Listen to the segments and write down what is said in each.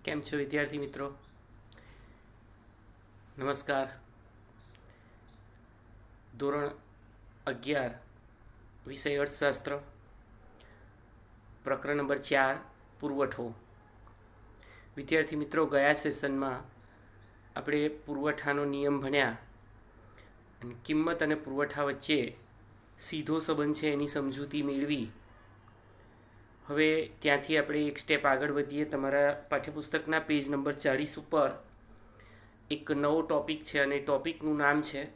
કેમ છો વિદ્યાર્થી મિત્રો? નમસ્કાર. ધોરણ 11 વિષય અર્થશાસ્ત્ર, પ્રકરણ નંબર 4 પુરવઠો. વિદ્યાર્થી મિત્રો, ગયા સેશનમાં આપણે પુરવઠાનો નિયમ ભણ્યા અને કિંમત અને પુરવઠા વચ્ચે સીધો સંબંધ છે એની સમજૂતી મેળવી. હવે ત્યાંથી આપણે એક સ્ટેપ આગળ વધીએ. તમારા પાઠ્યપુસ્તકના પેજ નંબર 40 ઉપર એક નવો ટોપિક છે અને ટોપિકનું નામ છે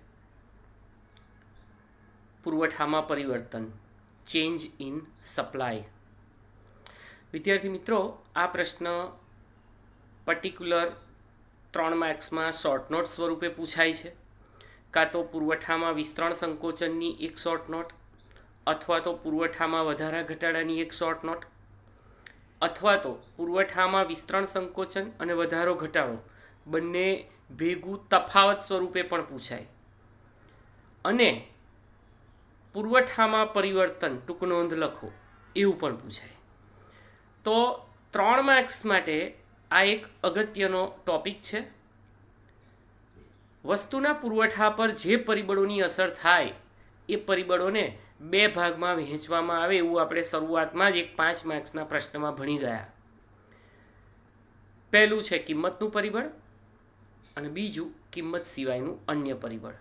પુરવઠામાં પરિવર્તન, ચેન્જ ઇન સપ્લાય. વિદ્યાર્થી મિત્રો, આ પ્રશ્ન પર્ટિક્યુલર 3 માર્ક્સમાં શોર્ટ નોટ સ્વરૂપે પૂછાય છે. કાં તો પુરવઠામાં વિસ્તરણ સંકોચનની એક શોર્ટ નોટ, અથવા તો પુરવઠામાં વધારા ઘટાડાની એક શોર્ટ નોટ, અથવા તો પુરવઠામાં વિસ્તરણ સંકોચન અને વધારો ઘટાડો બંને ભેગું તફાવત સ્વરૂપે પણ પૂછાય. અને પુરવઠામાં પરિવર્તન ટૂંક નોંધ લખો એવું પણ પૂછાય. તો 3 માર્ક્સ માટે આ એક અગત્યનો ટોપિક છે. વસ્તુના પુરવઠા પર જે પરિબળોની અસર થાય એ પરિબળોને 2 ભાગમાં વહેંચવામાં આવે એવું આપણે શરૂઆતમાં જ એક 5 માર્ક્સના પ્રશ્નમાં ભણી ગયા. પહેલું છે કિંમતનું પરિબળ અને બીજું કિંમત સિવાયનું અન્ય પરિબળ.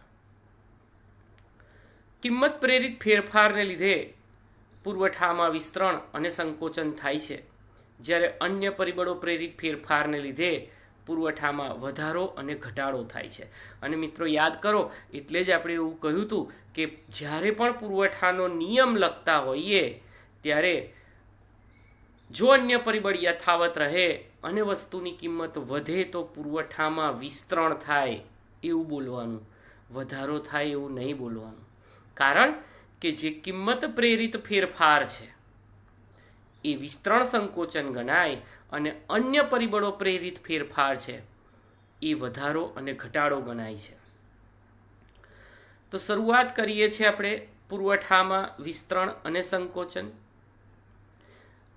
કિંમત પ્રેરિત ફેરફારને લીધે પુરવઠામાં વિસ્તરણ અને સંકોચન થાય છે, જ્યારે અન્ય પરિબળો પ્રેરિત ફેરફારને લીધે પુરવઠામાં વધારો અને ઘટાડો થાય છે. અને મિત્રો યાદ કરો, એટલે જ આપણે એવું કહ્યું હતું કે જ્યારે પણ પુરવઠાનો નિયમ લખતા હોઈએ ત્યારે જો અન્ય પરિબળ યથાવત રહે અને વસ્તુની કિંમત વધે તો પુરવઠામાં વિસ્તરણ થાય એવું બોલવાનું, વધારો થાય એવું નહીં બોલવાનું. કારણ કે જે કિંમત પ્રેરિત ફેરફાર છે એ વિસ્તરણ સંકોચન ગણાય અને અન્ય પરિબળો પ્રેરિત ફેરફાર છે એ વધારો અને ઘટાડો ગણાય છે. તો શરૂઆત કરીએ છીએ આપણે પુરવઠામાં વિસ્તરણ અને સંકોચન.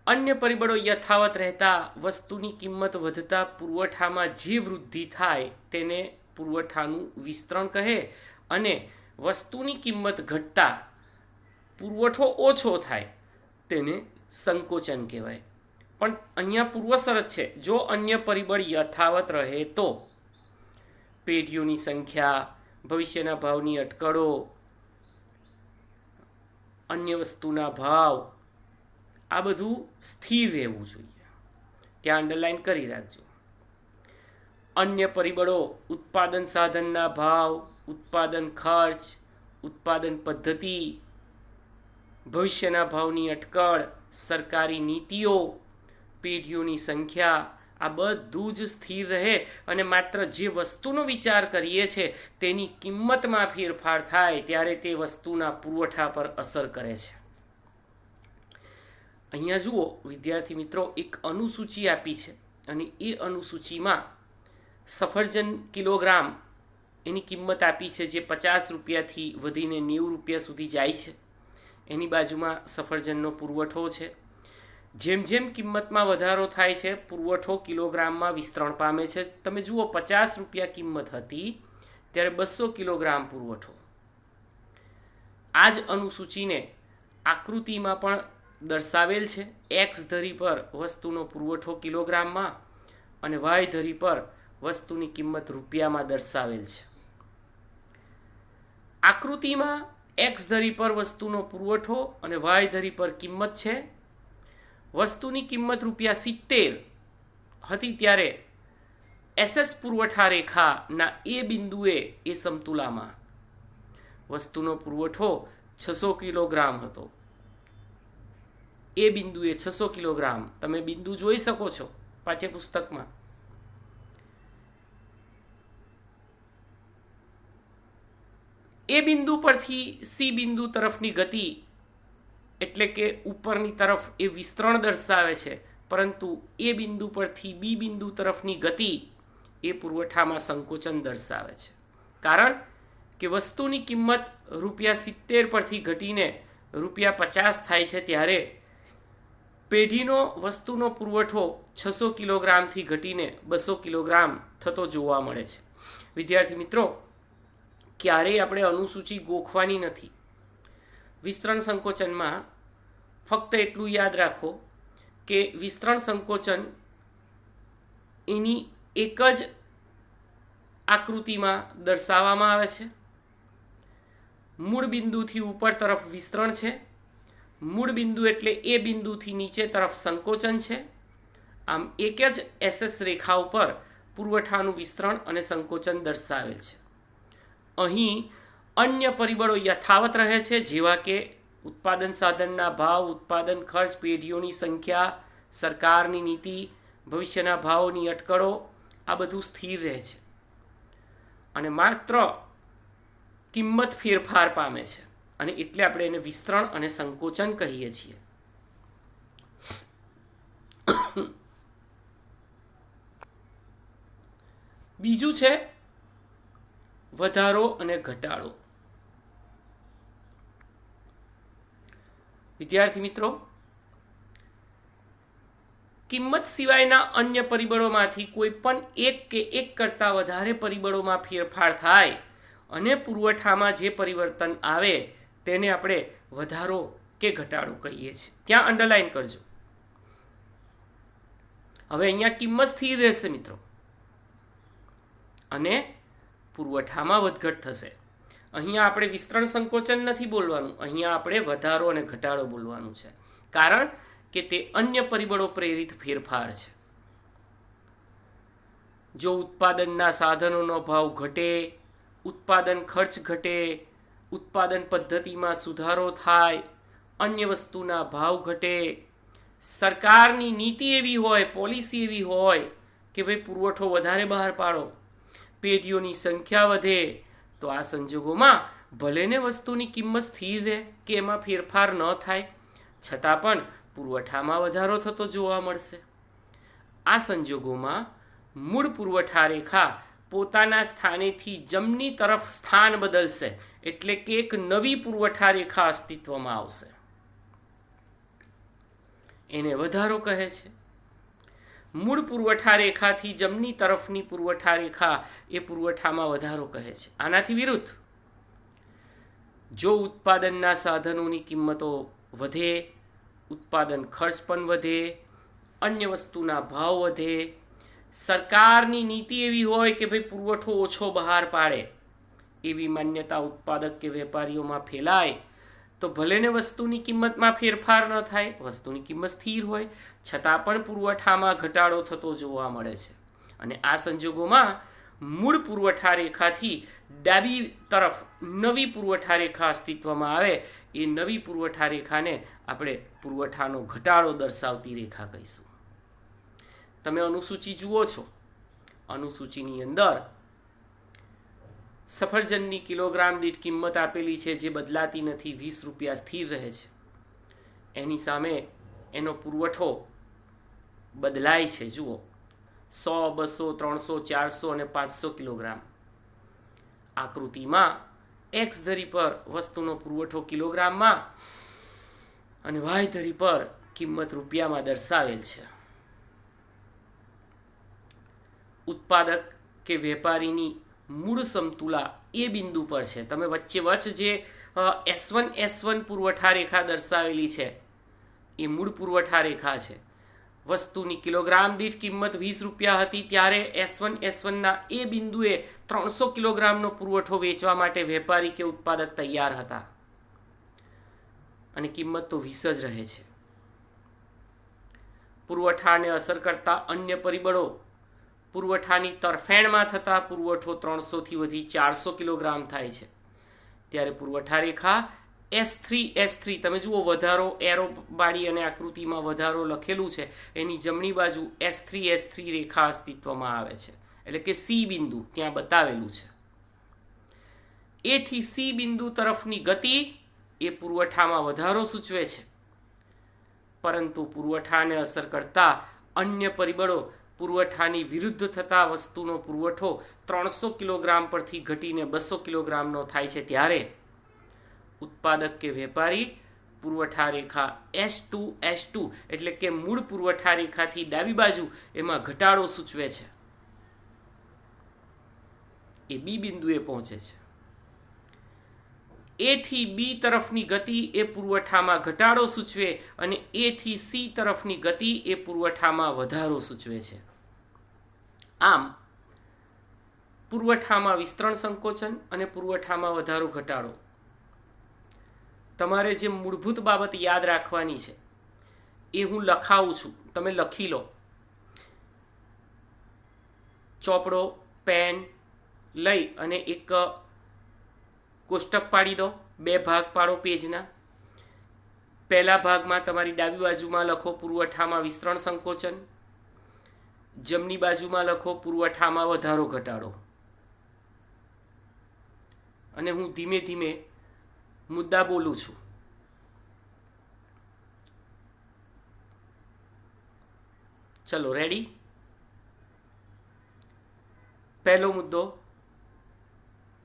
અન્ય પરિબળો યથાવત રહેતા વસ્તુની કિંમત વધતા પુરવઠામાં જે વૃદ્ધિ થાય તેને પુરવઠાનું વિસ્તરણ કહે, અને વસ્તુની કિંમત ઘટતા પુરવઠો ઓછો થાય તેને સંકોચન કહેવાય. પણ અહીંયા પૂર્વ શરત છે, જો અન્ય પરિબળ યથાવત રહે તો પેઢીઓની સંખ્યા, ભવિષ્યના ભાવની અટકળો, અન્ય વસ્તુના ભાવ, આ બધું સ્થિર રહેવું જોઈએ. ત્યાં અંડરલાઈન કરી રાખજો. અન્ય પરિબળો ઉત્પાદન સાધનના ભાવ, ઉત્પાદન ખર્ચ, ઉત્પાદન પદ્ધતિ, ભવિષ્યના ભાવની અટકળ, સરકારી નીતિઓ, પેઢીઓની સંખ્યા, આ બધું જ સ્થિર રહે અને માત્ર જે વસ્તુનો વિચાર કરીએ છીએ તેની કિંમતમાં ફેરફાર થાય ત્યારે તે વસ્તુના પુરવઠા પર અસર કરે છે. અહીંયા જુઓ વિદ્યાર્થી મિત્રો, એક અનુસૂચિ આપી છે અને એ અનુસૂચિમાં સફરજન કિલોગ્રામ એની કિંમત આપી છે જે 50 રૂપિયાથી વધીને 90 રૂપિયા સુધી જાય છે. એની બાજુમાં સફરજનનો પુરવઠો છે. જેમ જેમ કિંમતમાં વધારો થાય છે પુરવઠો કિલોગ્રામમાં વિસ્તરણ પામે છે. તમે જુઓ, 50 રૂપિયા કિંમત હતી ત્યારે 200 કિલોગ્રામ પુરવઠો. આ જ અનુસૂચિને આકૃતિમાં પણ દર્શાવેલ છે. એક્સ ધરી પર વસ્તુનો પુરવઠો કિલોગ્રામમાં અને વાય ધરી પર વસ્તુની કિંમત રૂપિયામાં દર્શાવેલ છે. આકૃતિમાં એક્સ ધરી પર વસ્તુનો પુરવઠો અને વાય ધરી પર કિંમત છે. વસ્તુની કિંમત ₹70 હતી ત્યારે એસએસ પુરવઠા રેખાના એ બિંદુએ એ સમતુલામાં વસ્તુનો પુરવઠો 600 કિલોગ્રામ હતો. એ બિંદુએ 600 કિલોગ્રામ, તમે બિંદુ જોઈ શકો છો પાઠ્યપુસ્તકમાં. એ બિંદુ પરથી સી બિંદુ તરફની ગતિ એટલે કે ઉપરની તરફ એ વિસ્તરણ દર્શાવે છે, પરંતુ એ બિંદુ પરથી બી બિંદુ તરફની ગતિ એ પુરવઠામાં સંકોચન દર્શાવે છે. કારણ કે વસ્તુની કિંમત ₹70 પરથી ઘટીને ₹50 થાય છે ત્યારે પેઢીનો વસ્તુનો પુરવઠો 600 કિલોગ્રામથી ઘટીને 200 કિલોગ્રામ થતો જોવા મળે છે. વિદ્યાર્થી મિત્રો, ક્યારેય આપણે અનુસૂચિ ગોખવાની નથી. વિસ્તરણ સંકોચનમાં ફક્ત એટલું યાદ રાખો કે વિસ્તરણ સંકોચન એની એક જ આકૃતિમાં દર્શાવવામાં આવે છે. મૂળ બિંદુથી ઉપર તરફ વિસ્તરણ છે, મૂળ બિંદુ એટલે એ બિંદુથી નીચે તરફ સંકોચન છે. આમ એક જ એસએસ રેખા ઉપર પુરવઠાનું વિસ્તરણ અને સંકોચન દર્શાવેલ છે. અહીં અન્ય પરિબળો યથાવત રહે છે, જેવા કે ઉત્પાદન સાધનના ભાવ, ઉત્પાદન ખર્ચ, પેઢીઓની સંખ્યા, સરકારની નીતિ, ભવિષ્યના ભાવોની અટકળો, આ બધું સ્થિર રહે છે અને માત્ર કિંમત ફેરફાર પામે છે, અને એટલે આપણે એને વિસ્તરણ અને સંકોચન કહીએ છીએ. બીજું છે વધારો અને ઘટાડો. વિદ્યાર્થી મિત્રો, કિંમત સિવાયના અન્ય પરિબળોમાંથી કોઈ પણ એક કે એક કરતાં વધારે પરિબળોમાં ફેરફાર થાય અને પુરવઠામાં જે પરિવર્તન આવે તેને આપણે વધારો કે ઘટાડો કહીએ છીએ. ત્યાં અંડરલાઈન કરજો. હવે અહીંયા કિંમત સ્થિર રહેશે મિત્રો અને પુરવઠામાં વધઘટ થશે. અહીંયા આપણે વિસ્તરણ સંકોચન નથી બોલવાનું, અહીંયા આપણે વધારો અને ઘટાડો બોલવાનું છે, કારણ કે તે અન્ય પરિબળો પ્રેરિત ફેરફાર છે. જો ઉત્પાદનના સાધનોનો ભાવ ઘટે, ઉત્પાદન ખર્ચ ઘટે, ઉત્પાદન પદ્ધતિમાં સુધારો થાય, અન્ય વસ્તુના ભાવ ઘટે, સરકારની નીતિ એવી હોય, પોલિસી એવી હોય કે ભાઈ પુરવઠો વધારે બહાર પાડો, પેઢીઓની સંખ્યા વધે, તો આ સંજોગોમાં ભલેને વસ્તુની કિંમત સ્થિર રહે કે એમાં ફેરફાર ન થાય, છતાં પણ પુરવઠામાં વધારો થતો જોવા મળશે. આ સંજોગોમાં મૂળ પુરવઠા રેખા પોતાના સ્થાનેથી જમણી તરફ સ્થાન બદલશે, એટલે કે એક નવી પુરવઠા રેખા અસ્તિત્વમાં આવશે. એને વધારો કહે છે. મૂળ પુરવઠા રેખાથી જમણી તરફની પુરવઠા રેખા એ પુરવઠામાં વધારો કહે છે. આનાથી વિરુદ્ધ, જો ઉત્પાદનના સાધનોની કિંમતો વધે, ઉત્પાદન ખર્ચ પણ વધે, અન્ય વસ્તુના ભાવ વધે, સરકારની નીતિ એવી હોય કે ભાઈ પુરવઠો ઓછો બહાર પાડે, એવી માન્યતા ઉત્પાદક કે વેપારીઓમાં ફેલાય, તો ભલેને વસ્તુની કિંમતમાં ફેરફાર ન થાય, વસ્તુની કિંમત સ્થિર હોય, છતાં પણ પુરવઠામાં ઘટાડો થતો જોવા મળે છે. અને આ સંજોગોમાં મૂળ પુરવઠા રેખાથી ડાબી તરફ નવી પુરવઠા રેખા અસ્તિત્વમાં આવે, એ નવી પુરવઠા રેખાને આપણે પુરવઠાનો ઘટાડો દર્શાવતી રેખા કહીશું. તમે અનુસૂચિ જુઓ છો, અનુસૂચિની અંદર સફરજનની કિલોગ્રામ દીઠ કિંમત આપેલી છે, જે બદલાતી નથી, 20 રૂપિયા સ્થિર રહે છે. એની સામે એનો પુરવઠો બદલાય છે. જુઓ, 100, 200, 300, 400 અને 500 કિલોગ્રામ. આકૃતિમાં એક્સ ધરી પર વસ્તુનો પુરવઠો કિલોગ્રામમાં અને વાય ધરી પર કિંમત રૂપિયામાં દર્શાવેલ છે. ઉત્પાદક કે વેપારીની મૂળ સમતુલા એ બિંદુ પર છે. તમે વચ્ચે જે S1 પુરવઠા રેખા દર્શાવેલી છે એ મૂળ પુરવઠા રેખા છે. વસ્તુની કિલોગ્રામ દીઠ કિંમત 20 રૂપિયા હતી, ત્યારે S1ના એ બિંદુએ 300 કિલોગ્રામનો પુરવઠો વેચવા માટે વેપારી કે ઉત્પાદક તૈયાર હતા, અને કિંમત તો 20 જ રહે છે. પુરવઠાને અસર કરતા અન્ય પરિબળો, પુરવઠાની તરફેણમાં થતા પુરવઠો 300થી વધી 400 કિલોગ્રામ થાય છે, ત્યારે પુરવઠા રેખા S3 તમે જુઓ, વધારો એરો બાળી અને આકૃતિમાં વધારો લખેલું છે, એની જમણી બાજુ S3 રેખા અસ્તિત્વમાં આવે છે, એટલે કે C બિંદુ ત્યાં બતાવેલું છે. એ થી C બિંદુ તરફની ગતિ એ પુરવઠામાં વધારો સૂચવે છે, પરંતુ પુરવઠાને અસર કરતા અન્ય પરિબળો, પુરવઠાની વિરુદ્ધ થતા વસ્તુનો પુરવઠો 300 કિલોગ્રામ પરથી ઘટીને 200 કિલોગ્રામનો થાય છે, ત્યારે ઉત્પાદક કે વેપારી પુરવઠા રેખા S2 એટલે કે મૂળ પુરવઠા રેખાથી ડાબી બાજુ એમાં ઘટાડો સૂચવે છે, એ બી બિંદુએ પહોંચે છે. એ થી બી તરફની ગતિ એ પુરવઠામાં ઘટાડો સૂચવે અને એ થી સી તરફની ગતિ એ પુરવઠામાં વધારો સૂચવે છે. આમ પુરવઠામાં વિસ્તરણ સંકોચન અને પુરવઠામાં વધારો ઘટાડો, તમારે જે મૂળભૂત બાબત યાદ રાખવાની છે એ હું લખાવું છું, તમે લખી લો. ચોપડો પેન લઈ અને એક કોષ્ટક પાડી દો, 2 ભાગ પાડો પેજના. પહેલા ભાગમાં તમારી ડાબી બાજુમાં લખો પુરવઠામાં વિસ્તરણ સંકોચન, જમણી બાજુમાં લખો પુરવઠામાં વધારો ઘટાડો. અને હું ધીમે ધીમે મુદ્દા બોલું છું. ચલો રેડી. પહેલો મુદ્દો,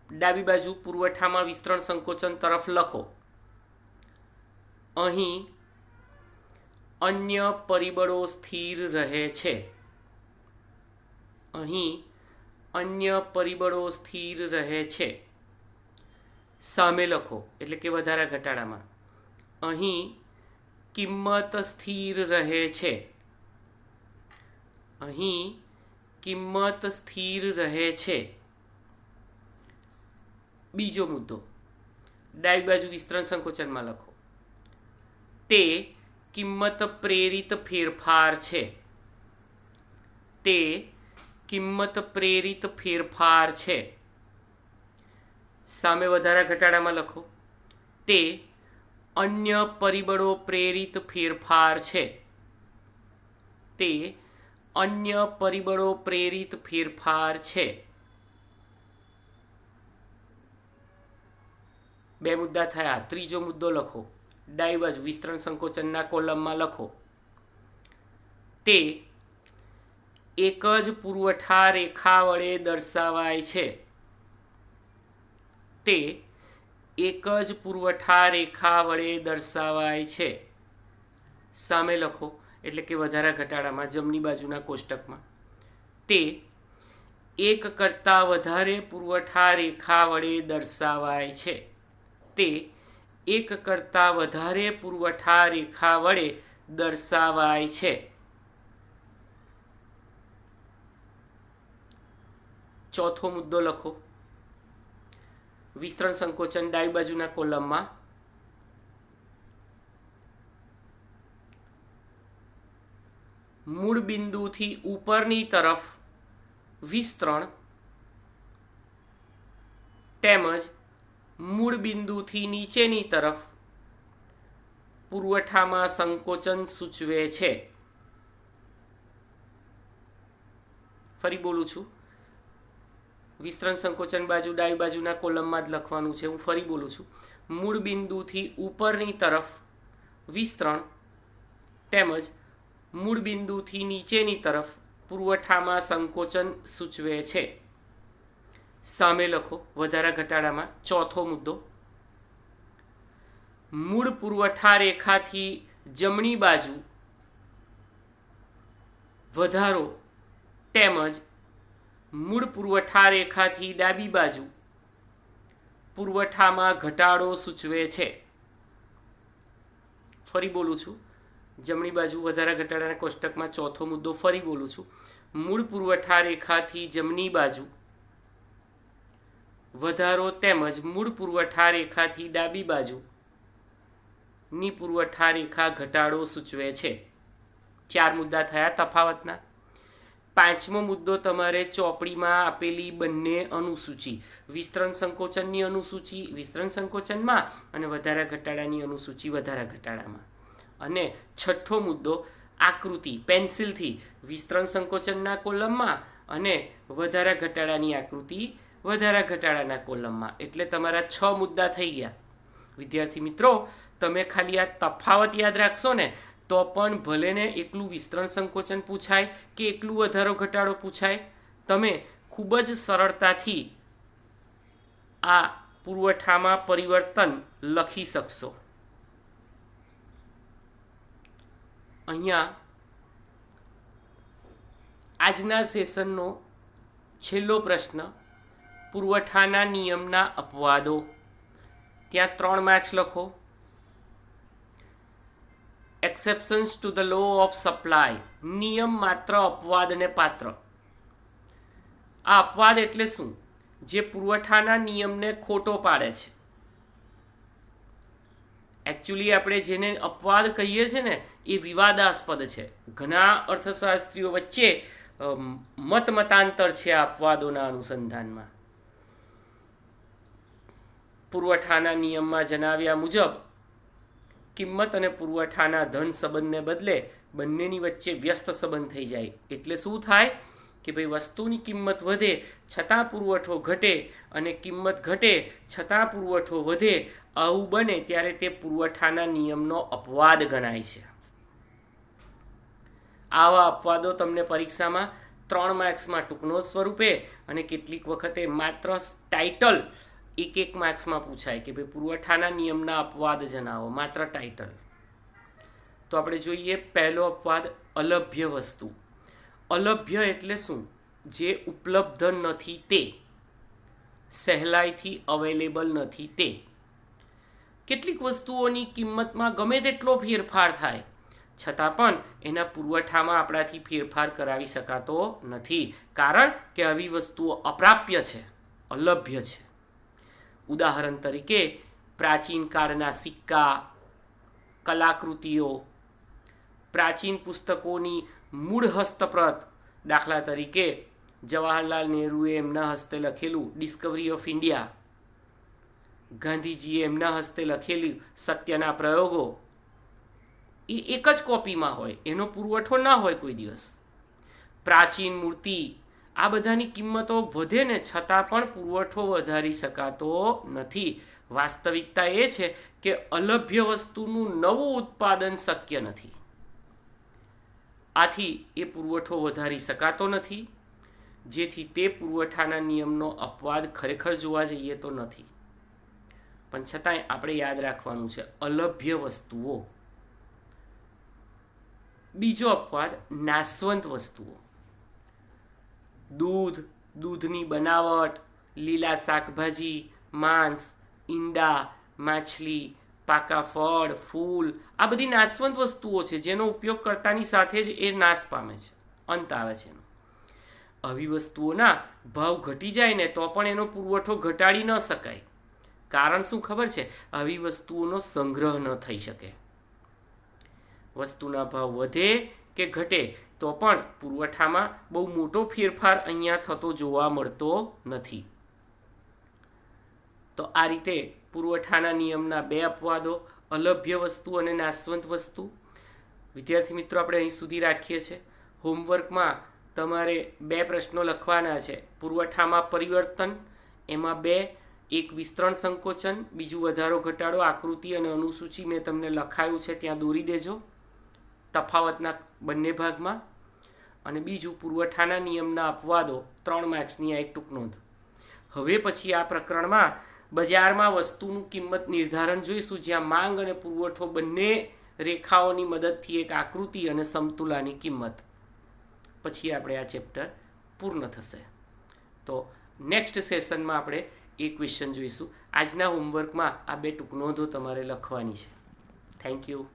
ડાબી બાજુ પુરવઠામાં વિસ્તરણ સંકોચન તરફ લખો. અહીં અન્ય પરિબળો સ્થિર રહે છે. અહીં અન્ય પરિબળો સ્થિર રહે છે. સામે લખો એટલે કે વધારા ઘટાડામાં, અહીં કિંમત સ્થિર રહે છે. અહીં કિંમત સ્થિર રહે છે. બીજો મુદ્દો, ડાબી બાજુ વિસ્તરણ સંકોચનમાં લખો, તે કિંમત પ્રેરિત ફેરફાર છે. તે કિંમત પ્રેરિત ફેરફાર છે. સામે વધારા ઘટાડામાં લખો, તે અન્ય પરિબળો પ્રેરિત ફેરફાર છે. તે અન્ય પરિબળો પ્રેરિત ફેરફાર છે. 2 મુદ્દા થયા. ત્રીજો મુદ્દો લખો, ડાબી બાજુ વિસ્તરણ સંકોચનના કોલમમાં લખો, તે એક જ પુરવઠા રેખા વડે દર્શાવાય છે. તે એક જ પુરવઠા રેખા વડે દર્શાવાય છે. સામે લખો એટલે કે વધારા ઘટાડામાં જમણી બાજુના કોષ્ટકમાં, તે એક કરતાં વધારે પુરવઠા રેખા વડે દર્શાવાય છે. તે એક કરતાં વધારે પુરવઠા રેખા વડે દર્શાવાય છે. ચોથો મુદ્દો લખો, વિસ્તરણ સંકોચન ડાબી બાજુના કોલમમાં, મૂળ બિંદુથી ઉપરની તરફ વિસ્તરણ તેમજ મૂળ બિંદુથી નીચેની તરફ પુરવઠામાં સંકોચન સૂચવે છે. ફરી બોલું છું, વિસ્તરણ સંકોચન બાજુ ડાબી બાજુના કોલમમાં જ લખવાનું છે. હું ફરી બોલું છું, મૂળ બિંદુથી ઉપરની તરફ વિસ્તરણ તેમજ મૂળ બિંદુથી નીચેની તરફ પુરવઠામાં સંકોચન સૂચવે છે. સામે લખો વધારા ઘટાડામાં ચોથો મુદ્દો, મૂળ પુરવઠા રેખાથી જમણી બાજુ વધારો તેમજ મૂળ પુરવઠા રેખાથી ડાબી બાજુ પુરવઠામાં ઘટાડો સૂચવે છે. ફરી બોલું છું, જમણી બાજુ વધારા ઘટાડાના કોષ્ટકમાં ચોથો મુદ્દો ફરી બોલું છું, મૂળ પુરવઠા રેખાથી જમણી બાજુ વધારો તેમજ મૂળ પુરવઠા રેખાથી ડાબી બાજુ ની પુરવઠા રેખા ઘટાડો સૂચવે છે. 4 મુદ્દા થયા તફાવતના. 5મો મુદ્દો તમારે ચોપડીમાં આપેલી બંને અનુસૂચિ, વિસ્તરણ સંકોચનની અનુસૂચિ વિસ્તરણ સંકોચનમાં અને વધારા ઘટાડાની અનુસૂચિ વધારા ઘટાડામાં, અને 6થો મુદ્દો આકૃતિ પેન્સિલથી વિસ્તરણ સંકોચનના કોલમમાં અને વધારા ઘટાડાની આકૃતિ વધારા ઘટાડાના કોલમમાં. એટલે તમારા 6 મુદ્દા થઈ ગયા. વિદ્યાર્થી મિત્રો, તમે ખાલી આ તફાવત યાદ રાખશો ને તો પણ ભલે ને એકલું વિસ્તરણ સંકોચન પૂછાય કે એકલું વધારો ઘટાડો પૂછાય, તમે ખૂબ જ સરળતાથી આ પુરવઠામાં પરિવર્તન લખી શકશો. અહીંયા આજના સેશનનો છેલ્લો પ્રશ્ન, પુરવઠાના નિયમના અપવાદો. ત્યાં 3 માર્ક્સ લખો. Exceptions to the law of supply, નિયમ માત્ર અપવાદને પાત્ર. આ અપવાદ એટલે શું? જે પુરવઠાના નિયમને ખોટો પાડે છે. એકચ્યુઅલી આપણે જેને અપવાદ કહીએ છીએ ને એ વિવાદાસ્પદ છે. ઘણા અર્થશાસ્ત્રીઓ વચ્ચે મતાંતર છે આ અપવાદોના અનુસંધાનમાં. પુરવઠાના નિયમમાં જણાવ્યા મુજબ કિંમત અને પુરવઠાના ધન સંબંધને બદલે બંનેની વચ્ચે વ્યસ્ત સંબંધ થઈ જાય. એટલે શું થાય કે ભાઈ વસ્તુની કિંમત વધે છતાં પુરવઠો ઘટે અને કિંમત ઘટે છતાં પુરવઠો વધે, આવું બને ત્યારે તે પુરવઠાના નિયમનો અપવાદ ગણાય છે. આવા અપવાદો તમને પરીક્ષામાં 3 માર્ક્સમાં ટૂંકનો સ્વરૂપે અને કેટલીક વખતે માત્ર ટાઇટલ 1 માર્ક્સમાં પૂછાય કે ભાઈ પુરવઠાના નિયમના અપવાદ જણાવો, માત્ર ટાઇટલ. તો આપણે જોઈએ પહેલો અપવાદ, અલભ્ય વસ્તુ. અલભ્ય એટલે શું? જે ઉપલબ્ધ નથી તે, સહેલાઈથી અવેલેબલ નથી તે. કેટલીક વસ્તુઓની કિંમતમાં ગમે તેટલો ફેરફાર થાય છતાં પણ એના પુરવઠામાં આપણાથી ફેરફાર કરાવી શકાતો નથી, કારણ કે આવી વસ્તુઓ અપ્રાપ્ય છે, અલભ્ય છે. ઉદાહરણ તરીકે પ્રાચીન કાળના સિક્કા, કલાકૃતિઓ, પ્રાચીન પુસ્તકોની મૂળ હસ્તપ્રત. દાખલા તરીકે જવાહરલાલ નહેરુએ એમના હસ્તે લખેલું ડિસ્કવરી ઓફ ઇન્ડિયા, ગાંધીજીએ એમના હસ્તે લખેલું સત્યના પ્રયોગો, એ એક જ કોપીમાં હોય, એનો પુરવઠો ના હોય કોઈ દિવસ. પ્રાચીન મૂર્તિ, આ બધાની કિંમતો વધે ને છતાં પણ પુરવઠો વધારી શકાતો નથી. વાસ્તવિકતા એ છે કે અલભ્ય વસ્તુનું નવું ઉત્પાદન શક્ય નથી. આથી એ પુરવઠો વધારી શકાતો નથી, જેથી તે પુરવઠાના નિયમનો અપવાદ ખરેખર જોવા જઈએ તો નથી. પણ છતાંય આપણે યાદ રાખવાનું છે અલભ્ય વસ્તુઓ. બીજો અપવાદ, નાશવંત વસ્તુઓ. દૂધ, દૂધની બનાવટ, લીલા શાકભાજી, માંસ, ઈંડા, માછલી, પાકા ફળ, ફૂલ, આ બધી નાશવંત વસ્તુઓ છે જેનો ઉપયોગ કરતાની સાથે જ એ નાશ પામે છે, અંત આવે છે. આવી વસ્તુઓના ભાવ ઘટી જાય ને તો પણ એનો પુરવઠો ઘટાડી ન શકાય. કારણ શું ખબર છે? આવી વસ્તુઓનો સંગ્રહ ન થઈ શકે. વસ્તુના ભાવ વધે કે ઘટે તો પણ પુરવઠામાં બહુ મોટો ફેરફાર અહીંયા થતો જોવા મળતો નથી. તો આ રીતે પુરવઠાના નિયમના 2 અપવાદો, અલભ્ય વસ્તુ અને નાશવંત વસ્તુ. વિદ્યાર્થી મિત્રો, આપણે અહીં સુધી રાખીએ છીએ. હોમવર્કમાં તમારે 2 પ્રશ્નો લખવાના છે. પુરવઠામાં પરિવર્તન, એમાં 2, એક વિસ્તરણ સંકોચન, બીજું વધારો ઘટાડો. આકૃતિ અને અનુસૂચિ મેં તમને લખાયું છે ત્યાં દોરી દેજો તફાવતના બંને ભાગમાં. અને બીજું પુરવઠાના નિયમના અપવાદો, 3 માર્ક્સની આ એક ટૂંક નોંધ. હવે પછી આ પ્રકરણમાં બજારમાં વસ્તુનું કિંમત નિર્ધારણ જોઈશું, જ્યાં માંગ અને પુરવઠો બંને રેખાઓની મદદથી એક આકૃતિ અને સમતુલાની કિંમત. પછી આપણે આ ચેપ્ટર પૂર્ણ થશે. તો નેક્સ્ટ સેશનમાં આપણે એ ક્વેશ્ચન જોઈશું. આજના હોમવર્કમાં આ 2 ટૂંક નોંધો તમારે લખવાની છે. Thank you.